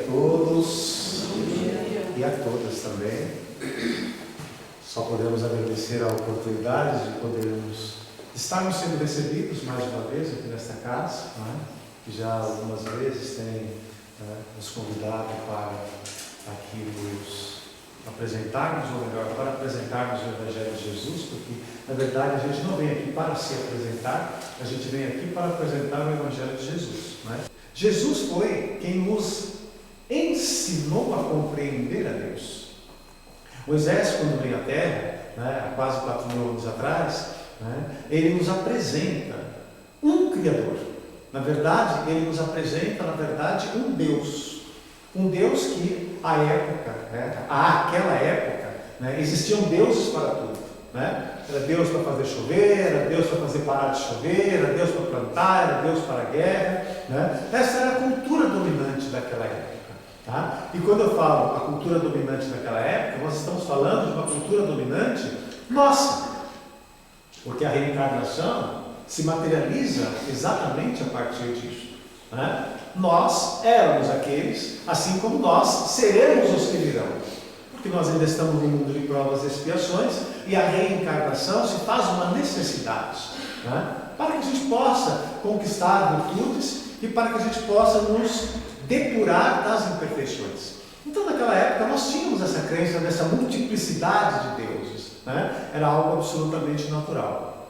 A todos e a todas também. Só podemos agradecer a oportunidade de podermos estarmos sendo recebidos mais uma vez aqui nesta casa, que já algumas vezes tem nos convidado para aqui nos apresentarmos, ou melhor, para apresentarmos o Evangelho de Jesus, porque na verdade a gente não vem aqui para se apresentar, a gente vem aqui para apresentar o Evangelho de Jesus. Jesus foi quem nos ensinou a compreender a Deus. Moisés, quando veio à Terra, há quase 4.000 anos atrás, ele nos apresenta um Criador. Na verdade, ele nos apresenta, um Deus. Um Deus que, àquela época, existiam deuses para tudo. Era Deus para fazer chover, era Deus para fazer parar de chover, era Deus para plantar, era Deus para a guerra. Essa era a cultura dominante daquela época. E quando eu falo a cultura dominante daquela época, nós estamos falando de uma cultura dominante nossa, porque a reencarnação se materializa exatamente a partir disso. Nós éramos aqueles, assim como nós seremos os que virão, porque nós ainda estamos no mundo de provas e expiações, e a reencarnação se faz uma necessidade, para que a gente possa conquistar virtudes e para que a gente possa nos depurar das imperfeições. Então, naquela época, nós tínhamos essa crença nessa multiplicidade de deuses. Era algo absolutamente natural.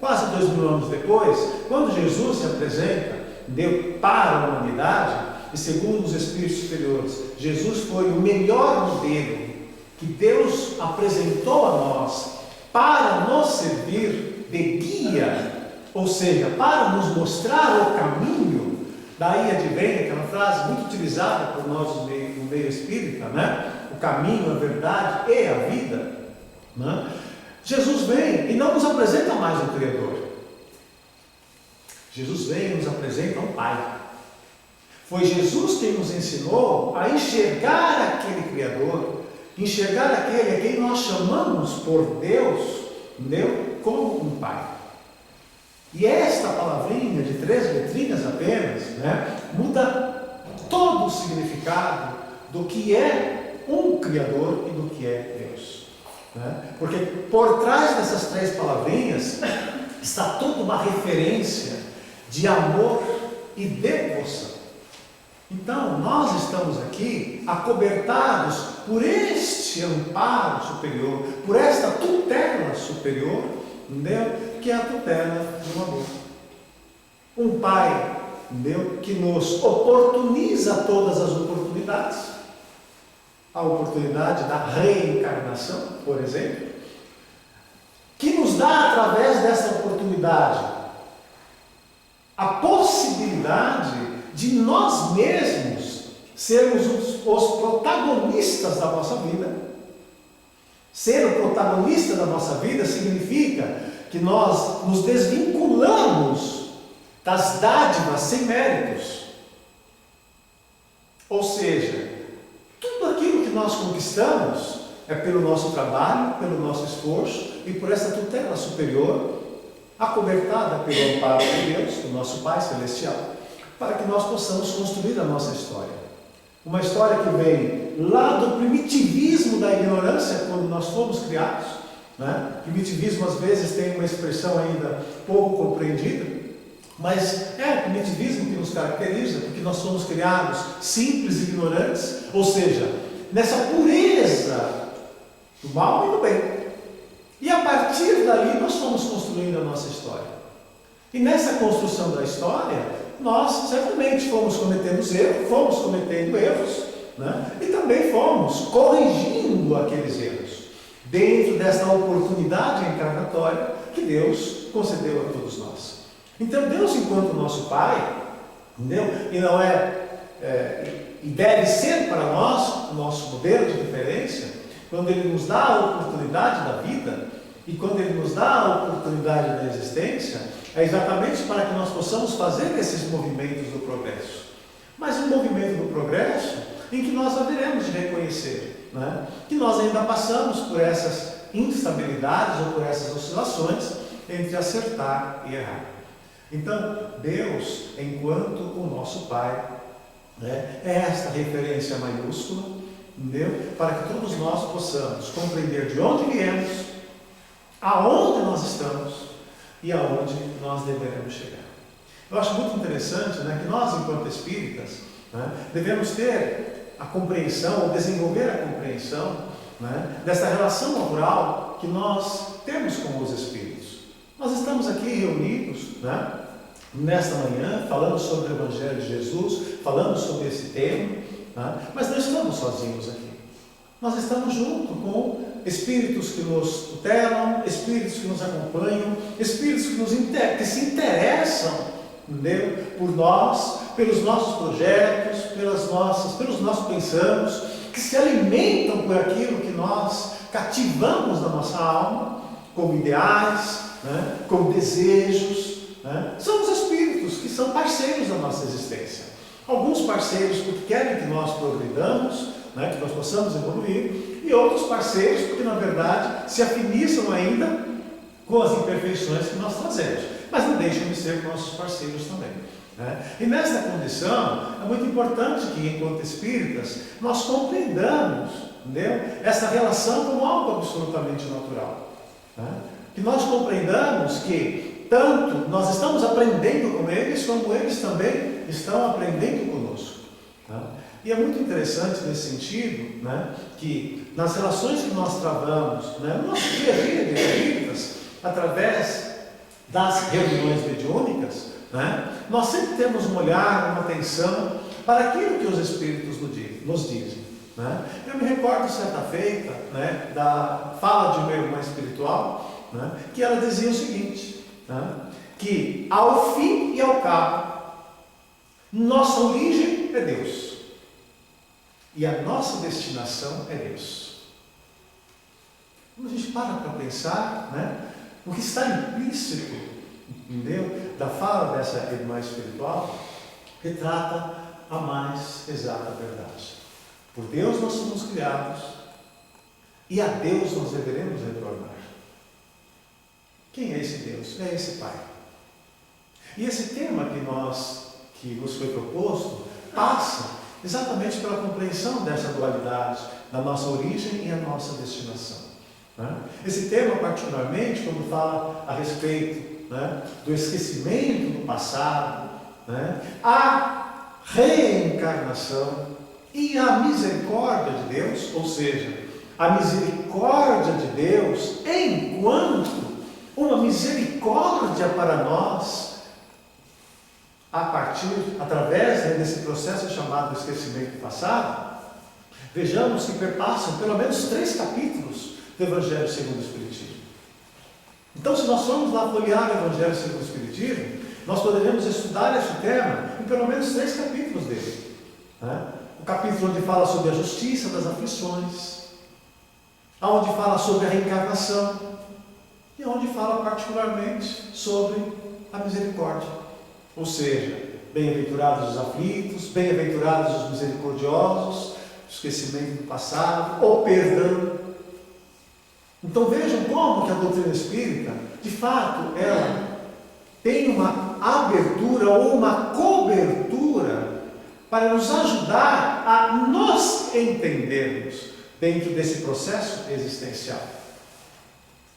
Quase 2.000 anos depois, quando Jesus se apresenta, deu para a humanidade, e segundo os Espíritos superiores, Jesus foi o melhor modelo que Deus apresentou a nós para nos servir de guia, ou seja, para nos mostrar o caminho. Daí advém aquela frase muito utilizada por nós no meio espírita, o caminho, a verdade e a vida. Jesus vem e não nos apresenta mais um Criador. Jesus vem e nos apresenta um Pai. Foi Jesus quem nos ensinou a enxergar aquele Criador, enxergar aquele a quem nós chamamos por Deus, como um Pai. E esta palavrinha de 3 letrinhas apenas, muda todo o significado do que é um Criador e do que é Deus. Porque por trás dessas 3 palavrinhas está toda uma referência de amor e devoção. Então, nós estamos aqui acobertados por este amparo superior, por esta tutela superior, que é a tutela do amor. Um Pai, que nos oportuniza todas as oportunidades, a oportunidade da reencarnação, por exemplo, que nos dá, através dessa oportunidade, a possibilidade de nós mesmos sermos os protagonistas da nossa vida. Ser o protagonista da nossa vida significa que nós nos desvinculamos das dádivas sem méritos. Ou seja, tudo aquilo que nós conquistamos é pelo nosso trabalho, pelo nosso esforço e por essa tutela superior, acobertada pelo amparo de Deus, do nosso Pai Celestial, para que nós possamos construir a nossa história. Uma história que vem lá do primitivismo da ignorância, quando nós fomos criados. Primitivismo às vezes tem uma expressão ainda pouco compreendida, mas é o primitivismo que nos caracteriza, porque nós somos criados simples e ignorantes, ou seja, nessa pureza do mal e do bem. E a partir dali nós fomos construindo a nossa história. E nessa construção da história, nós certamente fomos cometendo erros, e também fomos corrigindo aqueles erros, dentro desta oportunidade encarnatória que Deus concedeu a todos nós. Então, Deus, enquanto nosso Pai, e não e deve ser para nós o nosso modelo de referência, quando Ele nos dá a oportunidade da vida e quando Ele nos dá a oportunidade da existência, é exatamente para que nós possamos fazer esses movimentos do progresso. Mas um movimento do progresso em que nós haveremos de reconhecer, que nós ainda passamos por essas instabilidades ou por essas oscilações entre acertar e errar. Então, Deus, enquanto o nosso Pai, É esta referência maiúscula, entendeu? Para que todos nós possamos compreender de onde viemos, aonde nós estamos e aonde nós deveremos chegar. Eu acho muito interessante, né, que nós, enquanto espíritas, né, devemos ter a compreensão, ou desenvolver a compreensão, né, dessa relação natural que nós temos com os espíritos. Nós estamos aqui reunidos, né, nesta manhã, falando sobre o Evangelho de Jesus, falando sobre esse tema, né, mas não estamos sozinhos aqui. Nós estamos junto com espíritos que nos tutelam, espíritos que nos acompanham, espíritos que se interessam, entendeu? Por nós, pelos nossos projetos, pelos nossos pensamentos, que se alimentam por aquilo que nós cativamos na nossa alma, como ideais, né? Como desejos, né? São os espíritos que são parceiros da nossa existência. Alguns parceiros porque querem que nós progridamos, né? Que nós possamos evoluir, e outros parceiros porque, na verdade, se afinizam ainda com as imperfeições que nós trazemos, mas não deixam de ser nossos parceiros também, né? E nesta condição, é muito importante que, enquanto espíritas, nós compreendamos, entendeu? Essa relação como algo absolutamente natural, né? Que nós compreendamos que tanto nós estamos aprendendo com eles, como eles também estão aprendendo conosco, né? E é muito interessante nesse sentido, né, que nas relações que nós travamos, né, no nosso dia a dia de espíritas, através das reuniões mediúnicas, né, nós sempre temos um olhar, uma atenção para aquilo que os espíritos nos dizem, né? Eu me recordo certa feita, né, da fala de uma irmã espiritual, né, que ela dizia o seguinte, né, que ao fim e ao cabo, nossa origem é Deus. E a nossa destinação é Deus. Quando a gente para pensar, né, o que está implícito, entendeu, da fala dessa irmã espiritual, retrata a mais exata verdade. Por Deus nós somos criados e a Deus nós deveremos retornar. Quem é esse Deus? É esse Pai. E esse tema que nos foi proposto passa exatamente pela compreensão dessa dualidade, da nossa origem e a nossa destinação, né? Esse tema, particularmente, quando fala a respeito, né, do esquecimento do passado, né, a reencarnação e a misericórdia de Deus, ou seja, a misericórdia de Deus enquanto uma misericórdia para nós, através desse processo chamado esquecimento do passado, vejamos que perpassam pelo menos 3 capítulos do Evangelho segundo o Espiritismo. Então, se nós formos lá folhear o Evangelho segundo o Espiritismo, nós poderemos estudar esse tema em pelo menos 3 capítulos dele, né? O capítulo onde fala sobre a justiça das aflições, onde fala sobre a reencarnação e onde fala particularmente sobre a misericórdia. Ou seja, bem-aventurados os aflitos, bem-aventurados os misericordiosos, esquecimento do passado, o perdão. Então vejam como que a doutrina espírita, de fato, ela tem uma abertura ou uma cobertura para nos ajudar a nos entendermos dentro desse processo existencial.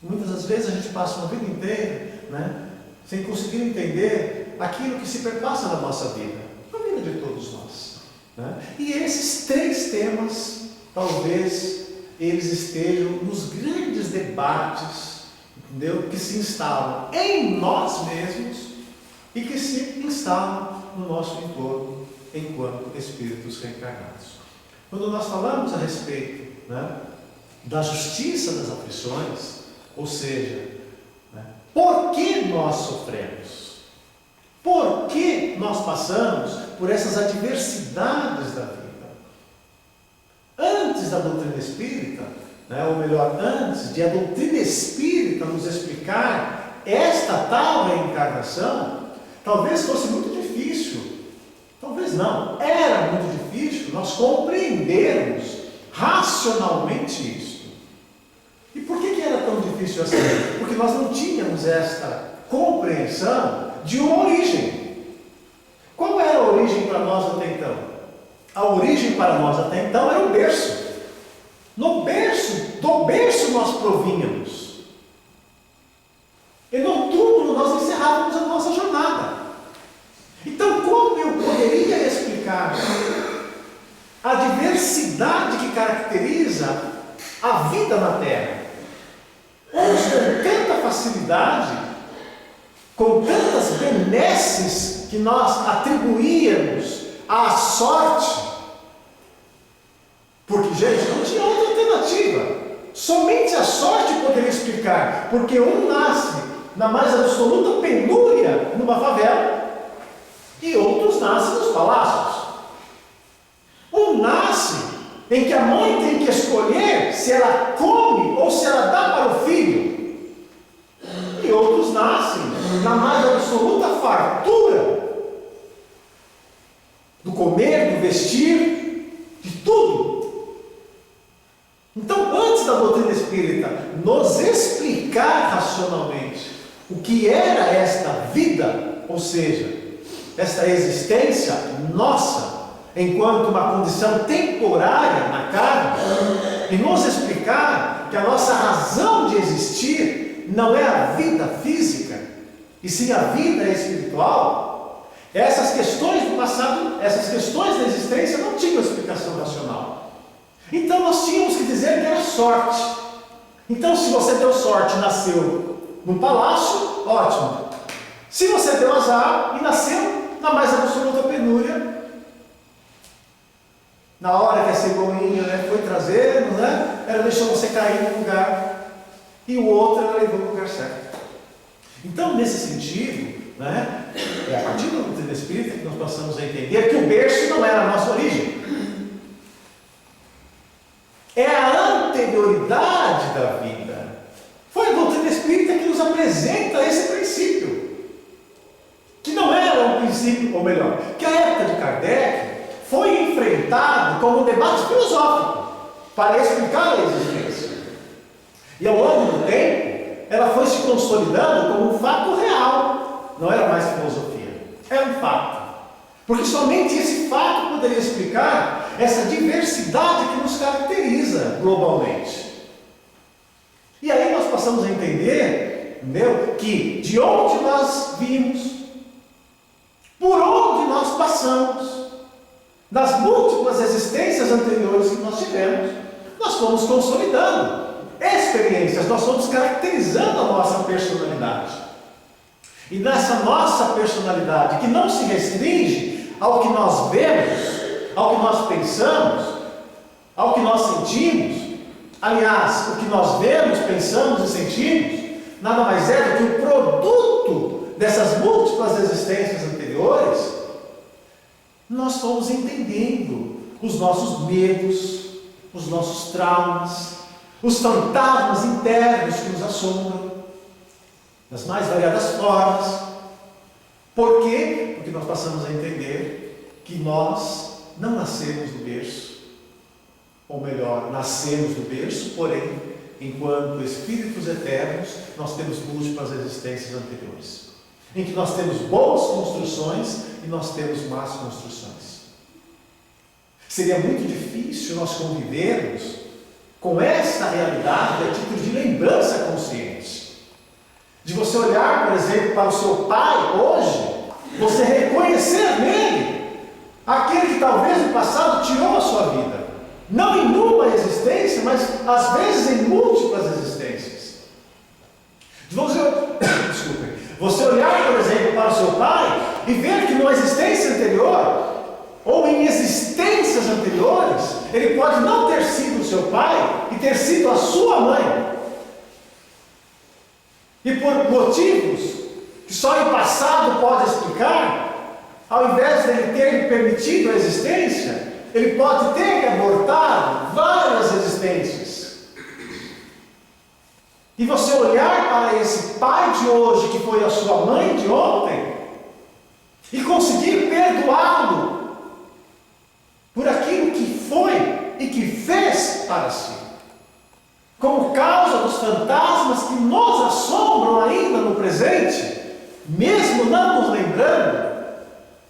Muitas das vezes a gente passa uma vida inteira, né, sem conseguir entender aquilo que se perpassa na nossa vida, na vida de todos nós, né? E esses 3 temas, talvez, eles estejam nos grandes debates, entendeu? Que se instalam em nós mesmos e que se instalam no nosso entorno enquanto espíritos reencarnados. Quando nós falamos a respeito, né, da justiça das aflições, ou seja, né, por que nós sofremos? Por que nós passamos por essas adversidades da vida? Antes da doutrina espírita, né, ou melhor, antes de a doutrina espírita nos explicar esta tal reencarnação, talvez fosse muito difícil, talvez não, era muito difícil nós compreendermos racionalmente isto. E por que era tão difícil assim? Porque nós não tínhamos esta compreensão de uma origem. Qual era a origem para nós até então? A origem para nós até então era o berço. Do berço nós provínhamos. E no túmulo nós encerrávamos a nossa jornada. Então, como eu poderia explicar a diversidade que caracteriza a vida na Terra? Uns com tanta facilidade, com tantas benesses que nós atribuíamos à sorte, porque, gente, não tinha outra alternativa. Somente a sorte poderia explicar, porque um nasce na mais absoluta penúria numa favela e outros nascem nos palácios. Um nasce em que a mãe tem que escolher se ela come ou se ela dá para o filho, e outros nascem na mais absoluta fartura do comer, do vestir, de tudo. Então, antes da doutrina espírita nos explicar racionalmente o que era esta vida, ou seja, esta existência nossa, enquanto uma condição temporária na carne, e nos explicar que a nossa razão de existir não é a vida física, e sim a vida espiritual, essas questões do passado, essas questões da existência não tinham explicação racional. Então nós tínhamos que dizer que era sorte. Então, se você deu sorte e nasceu no palácio, ótimo. Se você deu azar e nasceu na mais absoluta penúria, na hora que a cegonhinha foi trazendo, ela deixou você cair no lugar, e o outro ela levou no lugar certo. Então, nesse sentido, é a partir da doutrina espírita que nós passamos a entender que o berço não era a nossa origem. É a anterioridade da vida. Foi a doutrina espírita que nos apresenta esse princípio, que não era um princípio, ou melhor, que a época de Kardec foi enfrentado como um debate filosófico para explicar a existência. E ao longo do tempo, ela foi se consolidando como um fato real. Não era mais filosofia, era um fato. Porque somente esse fato poderia explicar essa diversidade que nos caracteriza globalmente. E aí nós passamos a entender, que de onde nós vimos, por onde nós passamos, das múltiplas existências anteriores que nós tivemos, nós fomos consolidando experiências, nós fomos caracterizando a nossa personalidade. E nessa nossa personalidade, que não se restringe ao que nós vemos, ao que nós pensamos, ao que nós sentimos, aliás, o que nós vemos, pensamos e sentimos, nada mais é do que o produto dessas múltiplas existências anteriores. Nós fomos entendendo os nossos medos, os nossos traumas, os fantasmas internos que nos assombram, das mais variadas formas. Por quê? Porque nós passamos a entender que nós não nascemos do berço, ou melhor, nascemos do berço, porém, enquanto espíritos eternos, nós temos múltiplas existências anteriores, em que nós temos boas construções e nós temos más construções. Seria muito difícil nós convivermos com esta realidade a título de lembrança consciente. De você olhar, por exemplo, para o seu pai hoje, você reconhecer nele aquele que talvez no passado tirou a sua vida. Não em uma existência, mas às vezes em múltiplas existências. Você olhar, por exemplo, para o seu pai e ver que numa existência anterior, ou em existências anteriores, ele pode não ter sido o seu pai e ter sido a sua mãe. E por motivos que só o passado pode explicar, ao invés de ele ter permitido a existência, ele pode ter que abortar várias existências. E você olhar para esse pai de hoje, que foi a sua mãe de ontem, e conseguir perdoá-lo por aquilo que foi e que fez para si, como causa dos fantasmas que nos assombram ainda no presente, mesmo não nos lembrando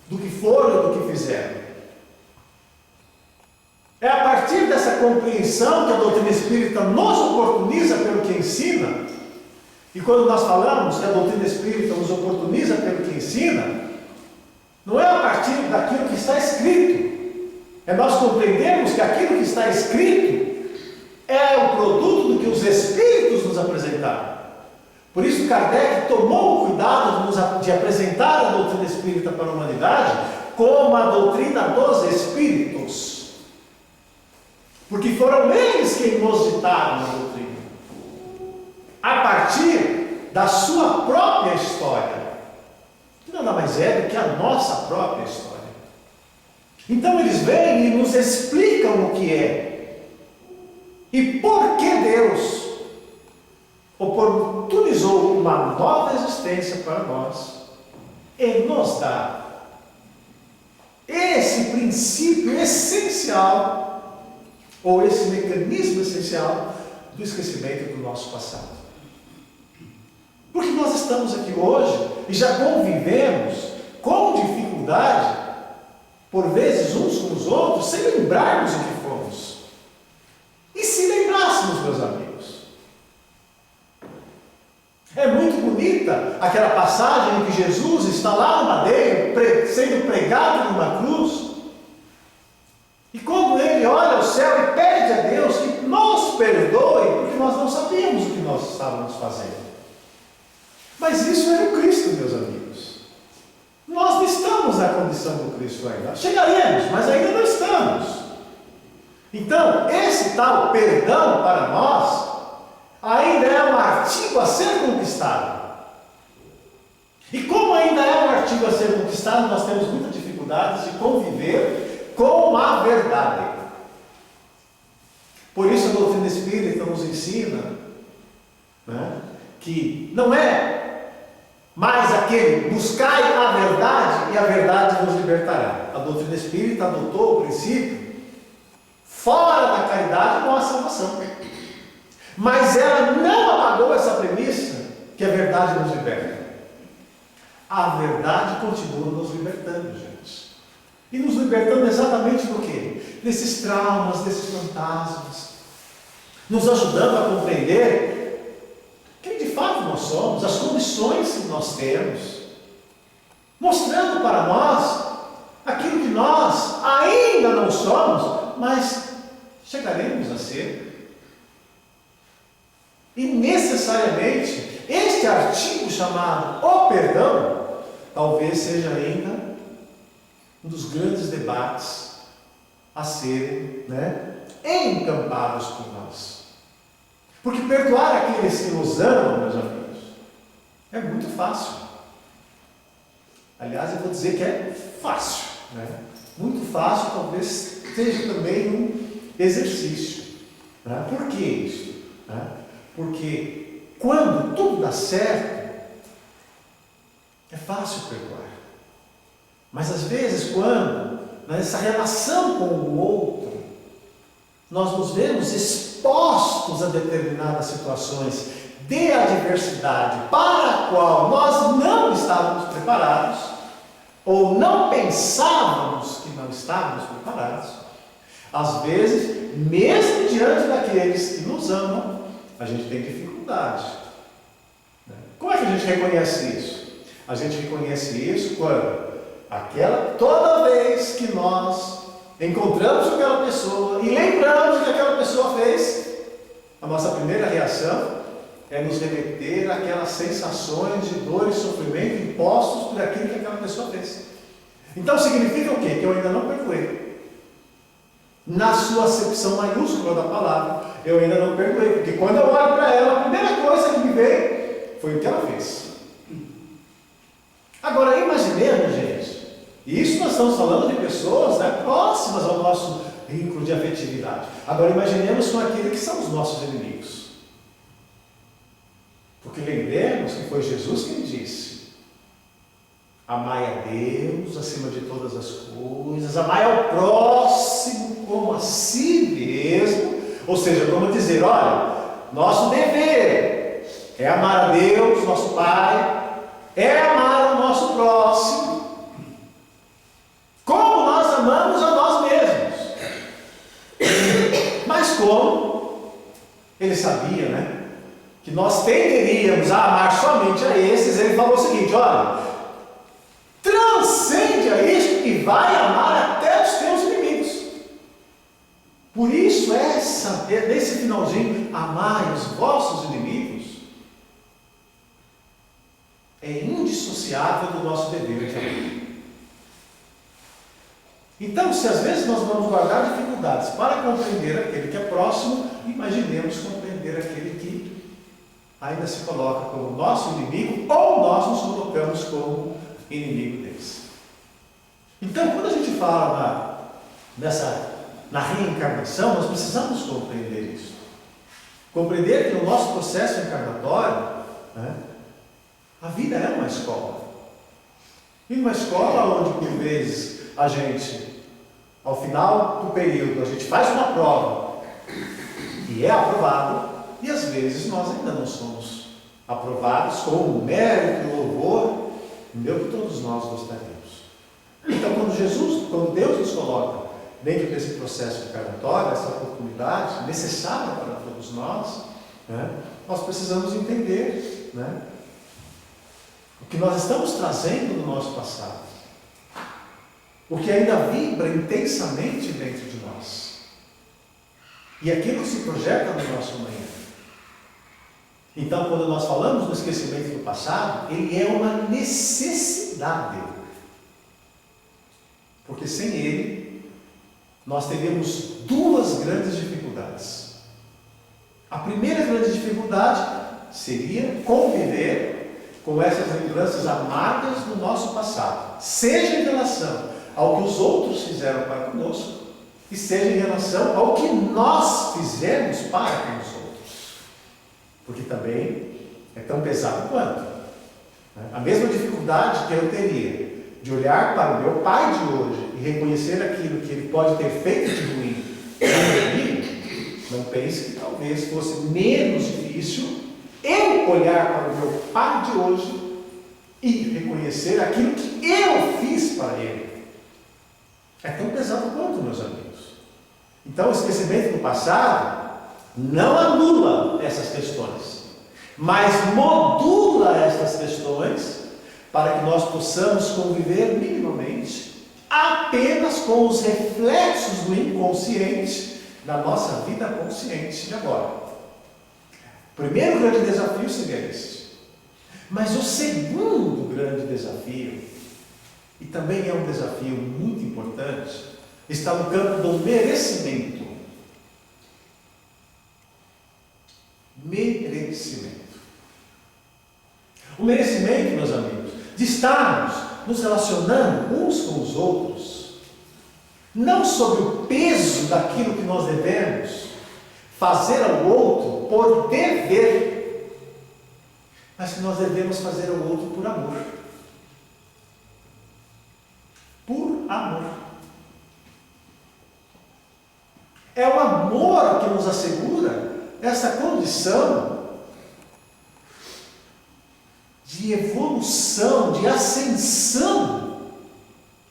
do que foram e do que fizeram. partir dessa compreensão que a doutrina espírita nos oportuniza pelo que ensina, e quando nós falamos que a doutrina espírita nos oportuniza pelo que ensina, não é a partir daquilo que está escrito, é nós compreendermos que aquilo que está escrito é o produto do que os Espíritos nos apresentaram. Por isso Kardec tomou o cuidado de apresentar a doutrina espírita para a humanidade como a doutrina dos Espíritos, porque foram eles quem nos ditaram a doutrina, a partir da sua própria história, que nada mais é do que a nossa própria história. Então eles vêm e nos explicam o que é e por que Deus oportunizou uma nova existência para nós e nos dá esse princípio essencial, ou esse mecanismo essencial do esquecimento do nosso passado. Porque nós estamos aqui hoje e já convivemos com dificuldade, por vezes uns com os outros, sem lembrarmos o que fomos. E se lembrássemos, meus amigos? É muito bonita aquela passagem em que Jesus está lá no madeiro, sendo pregado numa cruz, e quando ele olha ao céu e pede a Deus que nos perdoe, porque nós não sabíamos o que nós estávamos fazendo. Mas isso era o Cristo, meus amigos. Nós não estamos na condição do Cristo ainda. Chegaremos, mas ainda não estamos. Então, esse tal perdão para nós ainda é um artigo a ser conquistado. E como ainda é um artigo a ser conquistado, nós temos muita dificuldade de conviver com a verdade. Por isso a doutrina espírita nos ensina, né, que não é mais aquele buscai a verdade e a verdade nos libertará. A doutrina espírita adotou o princípio: fora da caridade não há salvação. Mas ela não apagou essa premissa que a verdade nos liberta. A verdade continua nos libertando, gente. E nos libertando exatamente do quê? Desses traumas, desses fantasmas. Nos ajudando a compreender quem de fato nós somos, as condições que nós temos. Mostrando para nós aquilo que nós ainda não somos, mas chegaremos a ser. E necessariamente, este artigo chamado o perdão, talvez seja ainda um dos grandes debates a serem, encampados por nós. Porque perdoar aqueles que nos amam, meus amigos, é muito fácil. Aliás, eu vou dizer que é fácil. Muito fácil, talvez seja também um exercício. Por que isso? Porque quando tudo dá certo, é fácil perdoar. Mas às vezes, quando nessa relação com o outro, nós nos vemos expostos a determinadas situações de adversidade para a qual nós não estávamos preparados, ou não pensávamos que não estávamos preparados, às vezes, mesmo diante daqueles que nos amam, a gente tem dificuldade. Como é que a gente reconhece isso? A gente reconhece isso quando toda vez que nós encontramos aquela pessoa e lembramos o que aquela pessoa fez, a nossa primeira reação é nos remeter àquelas sensações de dor e sofrimento impostos por aquilo que aquela pessoa fez. Então significa o quê? Que eu ainda não perdoei. Na sua acepção maiúscula da palavra, eu ainda não perdoei, porque quando eu olho para ela, a primeira coisa que me veio foi o que ela fez. Agora imaginemos, gente, e isso nós estamos falando de pessoas próximas ao nosso vínculo de afetividade. Agora imaginemos com aqueles que são os nossos inimigos. Porque lembremos que foi Jesus quem disse: amai a Deus acima de todas as coisas, amai ao próximo como a si mesmo. Ou seja, como dizer, olha, nosso dever é amar a Deus, nosso Pai, é amar o nosso próximo, como nós amamos a nós mesmos. como ele sabia, né, que nós tenderíamos a amar somente a esses, ele falou o seguinte: olha, transcende a isto e vai amar até os teus inimigos. Por isso, nesse finalzinho, amai os vossos inimigos, é indissociável do nosso dever de amar. Então, se às vezes nós vamos guardar dificuldades para compreender aquele que é próximo, imaginemos compreender aquele que ainda se coloca como nosso inimigo, ou nós nos colocamos como inimigo deles. Então, quando a gente fala na reencarnação, nós precisamos compreender isso. Compreender que no nosso processo encarnatório, né, a vida é uma escola. E uma escola onde, por vezes, a gente, ao final do período, a gente faz uma prova e é aprovado, e às vezes nós ainda não somos aprovados com o mérito e o louvor, entendeu, que todos nós gostaríamos. Então, quando Deus nos coloca dentro desse processo encarnatório, essa oportunidade necessária para todos nós, né, nós precisamos entender, né, o que nós estamos trazendo do nosso passado, o que ainda vibra intensamente dentro de nós, e aquilo que se projeta no nosso amanhã. Então, quando nós falamos do esquecimento do passado, ele é uma necessidade, porque sem ele nós teríamos duas grandes dificuldades. A primeira grande dificuldade seria conviver com essas lembranças amargas do nosso passado, seja em relação ao que os outros fizeram para conosco, e seja em relação ao que nós fizemos para com os outros, porque também é tão pesado quanto, né? A mesma dificuldade que eu teria de olhar para o meu pai de hoje e reconhecer aquilo que ele pode ter feito de ruim na minha vida, não pense que talvez fosse menos difícil eu olhar para o meu pai de hoje e reconhecer aquilo que eu fiz para ele. É tão pesado quanto, meus amigos. Então, o esquecimento do passado não anula essas questões, mas modula essas questões para que nós possamos conviver minimamente apenas com os reflexos do inconsciente na nossa vida consciente de agora. O primeiro grande desafio seria este. Mas o segundo grande desafio, e também é um desafio muito importante, está no campo do merecimento. Merecimento. O merecimento, meus amigos, de estarmos nos relacionando uns com os outros, não sob o peso daquilo que nós devemos fazer ao outro por dever, mas que nós devemos fazer ao outro por amor. Por amor. É o amor que nos assegura essa condição de evolução, de ascensão,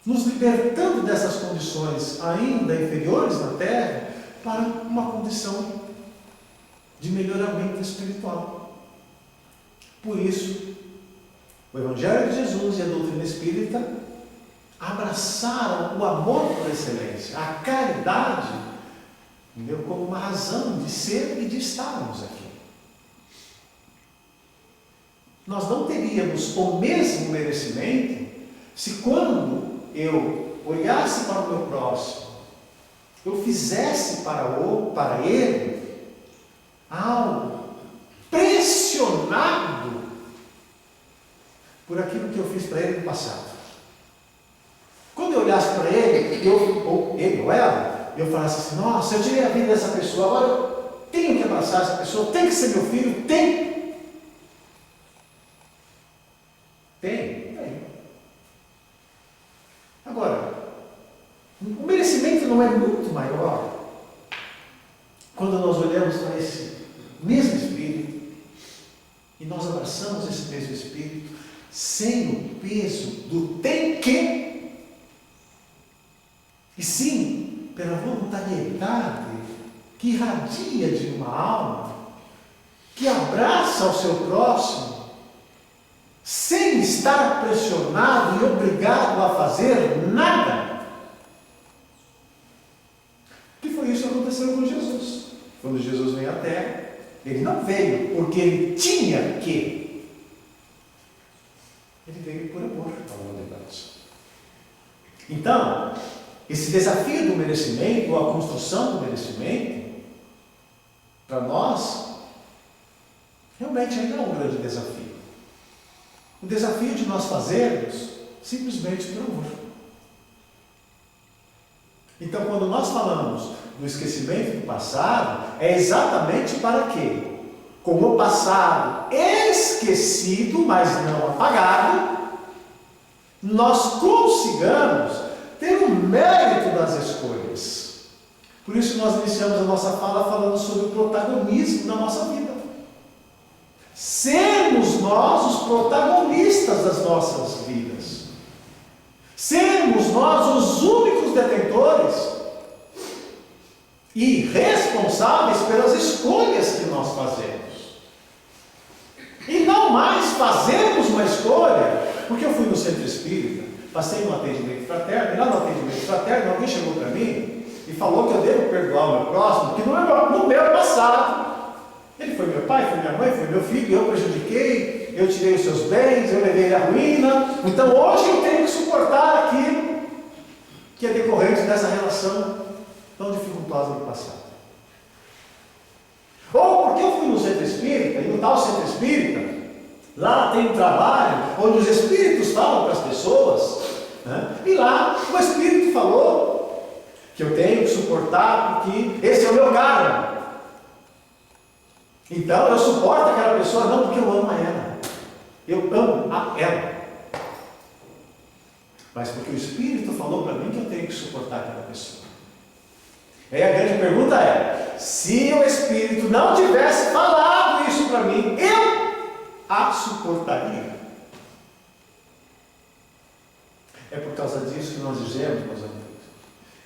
nos libertando dessas condições ainda inferiores na Terra para uma condição de melhoramento espiritual. Por isso, o Evangelho de Jesus e a doutrina espírita abraçaram o amor por excelência, a caridade, entendeu? Como uma razão de ser e de estarmos aqui. Nós não teríamos o mesmo merecimento se, quando eu olhasse para o meu próximo, eu fizesse para ele algo pressionado por aquilo que eu fiz para ele no passado. Quando eu olhasse para ele, ou ela, eu falasse assim: nossa, eu tirei a vida dessa pessoa, agora eu tenho que abraçar essa pessoa, tem que ser meu filho, tem. Agora, o merecimento não é muito maior quando nós olhamos para esse mesmo Espírito e nós abraçamos esse mesmo Espírito sem o peso do tem que, e sim pela voluntariedade que que irradia de uma alma, que abraça o seu próximo, sem estar pressionado e obrigado a fazer nada. Que foi isso que aconteceu com Jesus. Quando Jesus veio à Terra, ele não veio porque ele tinha que. Ele veio por amor ao mundo de Deus. Então, esse desafio do merecimento, ou a construção do merecimento, para nós, realmente ainda é um grande desafio. O desafio de nós fazermos simplesmente por amor. Então, quando nós falamos do esquecimento do passado, é exatamente para quê? Com o passado esquecido, mas não apagado, nós consigamos ter o mérito das escolhas. Por isso nós iniciamos a nossa fala falando sobre o protagonismo da nossa vida. Sermos nós os protagonistas das nossas vidas. Sermos nós os únicos detentores e responsáveis pelas escolhas que nós fazemos. E não mais fazermos uma escolha, porque eu fui no centro espírita, passei no atendimento fraterno, e lá no atendimento fraterno alguém chegou para mim e falou que eu devo perdoar o meu próximo, que no meu passado, ele foi meu pai, foi minha mãe, foi meu filho, eu prejudiquei, eu tirei os seus bens, eu levei ele à ruína, então hoje eu tenho que suportar aquilo que é decorrente dessa relação tão dificultosa do passado. Ou porque eu fui no centro espírita, e no tal centro espírita, lá tem um trabalho onde os espíritos falam para as pessoas, né? E lá o espírito falou que eu tenho que suportar porque esse é o meu karma. Então eu suporto aquela pessoa não porque eu amo a ela, eu amo a ela, mas porque o espírito falou para mim que eu tenho que suportar aquela pessoa. Aí a grande pergunta é: se o espírito não tivesse falado isso para mim, eu a suportaria? É por causa disso que nós dizemos, meus amigos,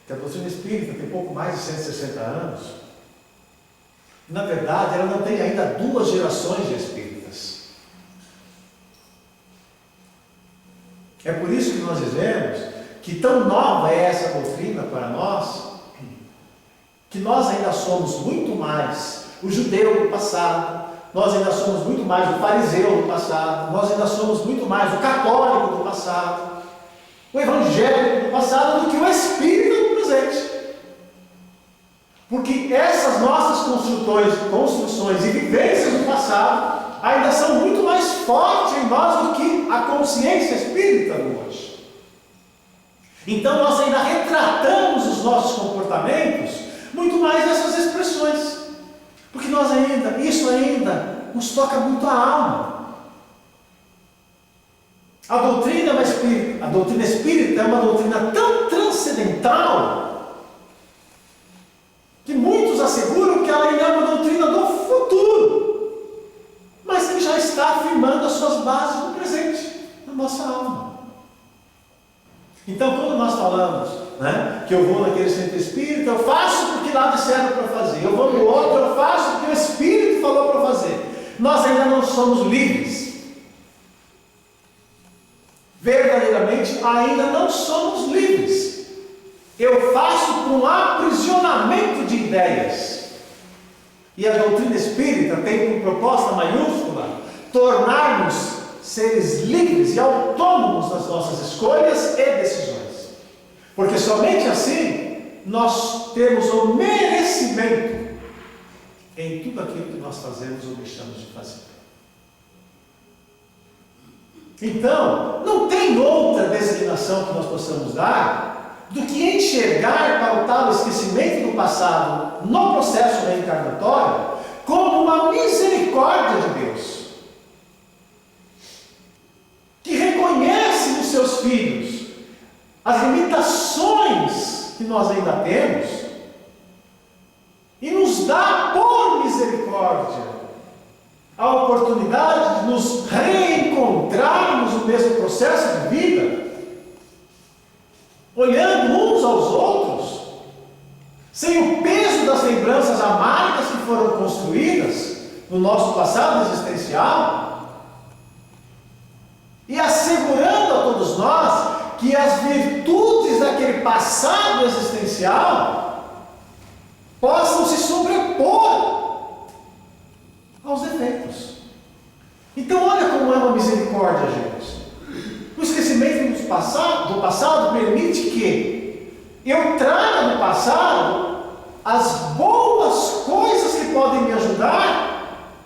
que a doutrina espírita tem pouco mais de 160 anos. Na verdade, ela não tem ainda 2 gerações de espíritas. É por isso que nós dizemos que tão nova é essa doutrina para nós, que nós ainda somos muito mais o judeu do passado, nós ainda somos muito mais o fariseu do passado, nós ainda somos muito mais o católico do passado, o evangélico do passado, do que o espírita do presente. Porque essas nossas construções e vivências do passado ainda são muito mais fortes em nós do que a consciência espírita do hoje. Então nós ainda retratamos os nossos comportamentos muito mais nessas expressões, porque isso ainda nos toca muito a alma. A doutrina espírita é uma doutrina tão transcendental que muitos asseguram que ela ainda é uma doutrina do futuro, mas que já está afirmando as suas bases no presente, na nossa alma. Então, quando nós falamos, né, que eu vou naquele centro espírita, eu faço porque lá disseram para fazer, eu vou no outro, eu faço porque o Espírito falou para fazer, nós ainda não somos livres. Verdadeiramente, ainda não somos livres. Eu faço por um aprisionamento de ideias. E a doutrina espírita tem como proposta maiúscula tornar-nos seres livres e autônomos nas nossas escolhas e decisões. Porque somente assim nós temos o merecimento em tudo aquilo que nós fazemos ou deixamos de fazer. Então, não tem outra designação que nós possamos dar do que enxergar para o tal esquecimento do passado no processo reencarnatório como uma misericórdia de Deus, que reconhece nos seus filhos as limitações que nós ainda temos e nos dá por misericórdia a oportunidade de nos reencontrarmos no mesmo processo de vida, olhando uns aos outros, sem sem o peso das lembranças amargas que foram construídas no nosso passado existencial, e assegurando a todos nós que as virtudes daquele passado existencial possam se sobrepor aos defeitos. Então olha como é uma misericórdia, gente. O esquecimento do passado permite que eu traga do passado as boas coisas que podem me ajudar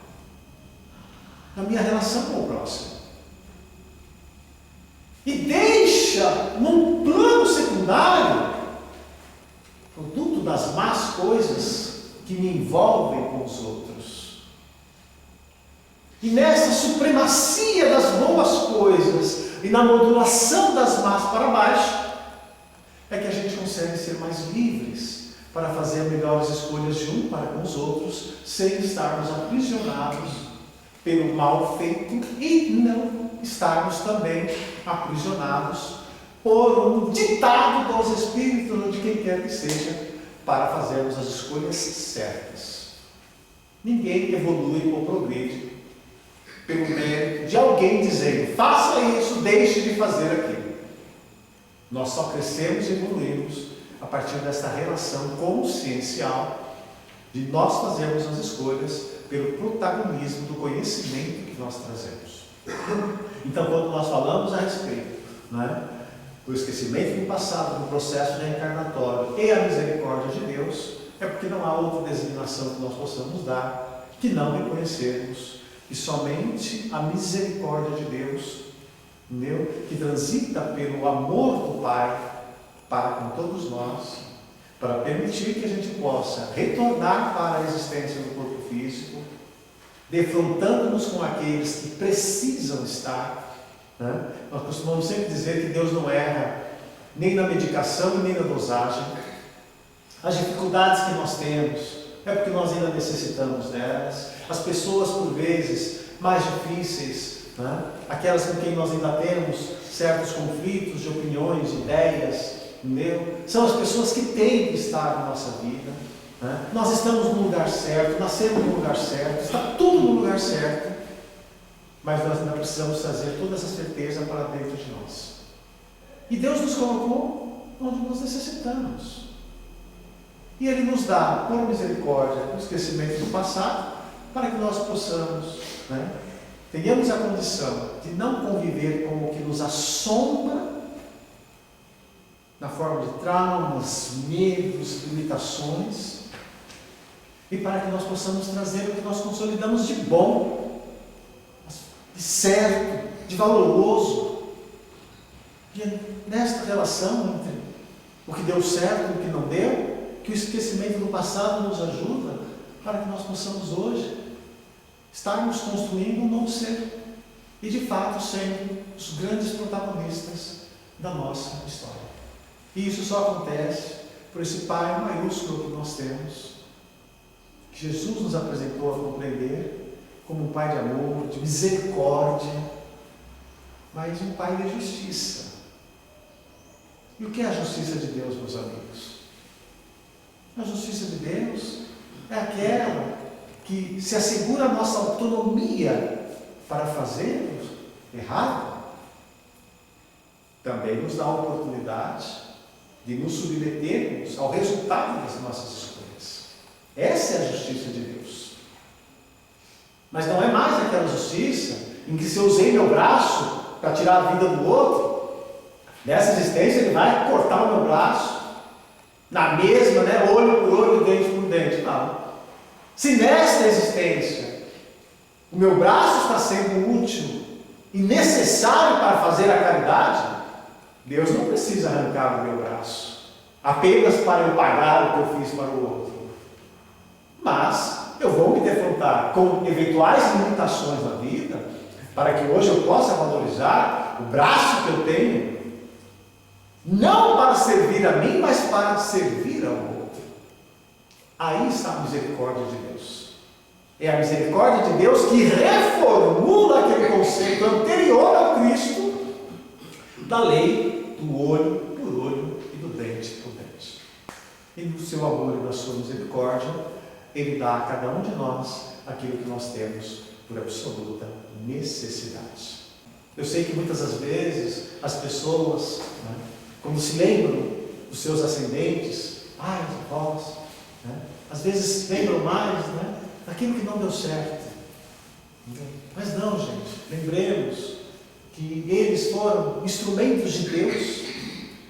na minha relação com o próximo. E deixa num plano secundário, produto das más coisas que me envolvem com os outros. E nessa supremacia das boas coisas e na modulação das más para baixo, é que a gente consegue ser mais livres para fazer melhores escolhas de um para com os outros, sem estarmos aprisionados pelo mal feito e não estarmos também aprisionados por um ditado dos espíritos ou de quem quer que seja, para fazermos as escolhas certas. Ninguém evolui ou progride pelo mérito de alguém dizendo: faça isso, deixe de fazer aquilo. Nós só crescemos e evoluímos a partir dessa relação consciencial de nós fazermos as escolhas pelo protagonismo do conhecimento que nós trazemos. Então, quando nós falamos a respeito, do esquecimento do passado, do processo reencarnatório e a misericórdia de Deus, é porque não há outra designação que nós possamos dar que não reconhecermos que somente a misericórdia de Deus, que transita pelo amor do Pai para com todos nós, para permitir que a gente possa retornar para a existência do corpo físico, defrontando-nos com aqueles que precisam estar. Nós costumamos sempre dizer que Deus não erra nem na medicação e nem na dosagem. As dificuldades que nós temos é porque nós ainda necessitamos delas. As pessoas, por vezes, mais difíceis, aquelas com quem nós ainda temos certos conflitos de opiniões, de ideias, são as pessoas que têm que estar na nossa vida. Nós estamos no lugar certo, nascemos no lugar certo, está tudo no lugar certo, mas nós ainda precisamos trazer toda essa certeza para dentro de nós. E Deus nos colocou onde nós necessitamos. E Ele nos dá, por misericórdia, o esquecimento do passado, para que nós possamos, tenhamos a condição de não conviver com o que nos assombra, na forma de traumas, medos, limitações, e para que nós possamos trazer o que nós consolidamos de bom, de certo, de valoroso. E é nesta relação entre o que deu certo e o que não deu, que o esquecimento do passado nos ajuda para que nós possamos hoje estarmos construindo um novo ser e de fato sendo os grandes protagonistas da nossa história. E isso só acontece por esse Pai maiúsculo que nós temos, que Jesus nos apresentou a compreender como um Pai de amor, de misericórdia, mas um Pai de justiça. E o que é a justiça de Deus, meus amigos? A justiça de Deus é aquela que se assegura a nossa autonomia para fazermos errado, também nos dá a oportunidade de nos submetermos ao resultado das nossas escolhas. Essa é a justiça de Deus. Mas não é mais aquela justiça em que se eu usei meu braço para tirar a vida do outro, nessa existência ele vai cortar o meu braço, na mesma, olho por olho, dente por dente. Não. Se nesta existência o meu braço está sendo útil e necessário para fazer a caridade, Deus não precisa arrancar o meu braço apenas para eu pagar o que eu fiz para o outro. Mas eu vou me defrontar com eventuais limitações na vida, para que hoje eu possa valorizar o braço que eu tenho, não para servir a mim, mas para servir ao outro. Aí está a misericórdia de Deus. É a misericórdia de Deus que reformula aquele conceito anterior ao Cristo da lei do olho por olho e do dente por dente. E no seu amor e na sua misericórdia, Ele dá a cada um de nós aquilo que nós temos por absoluta necessidade. Eu sei que muitas das vezes as pessoas, né, quando se lembram dos seus ascendentes, pais, avós, né, às vezes lembram mais, né, daquilo que não deu certo. Mas não, gente, lembremos que eles foram instrumentos de Deus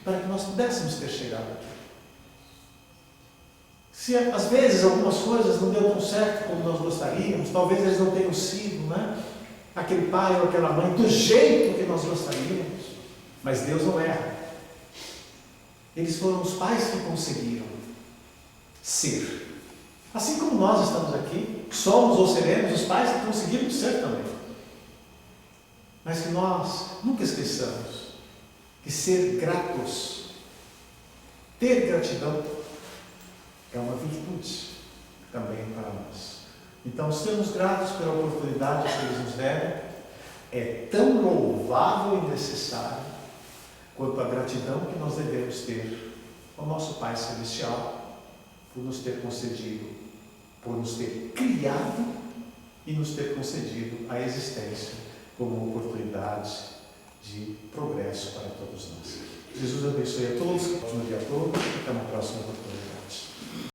para que nós pudéssemos ter chegado aqui. Se às vezes algumas coisas não deu tão certo como nós gostaríamos, talvez eles não tenham sido, né, aquele pai ou aquela mãe do jeito que nós gostaríamos, mas Deus não erra. Eles foram os pais que conseguiram ser. Assim como nós estamos aqui, somos ou seremos os pais que conseguiram ser também. Mas que nós nunca esqueçamos que ser gratos, ter gratidão, é uma virtude também para nós. Então, sermos gratos pela oportunidade que eles nos deram é tão louvável e necessário quanto a gratidão que nós devemos ter ao nosso Pai Celestial por nos ter concedido, por nos ter criado e nos ter concedido a existência como uma oportunidade de progresso para todos nós. Jesus abençoe a todos, que no dia todo, e até uma próxima oportunidade.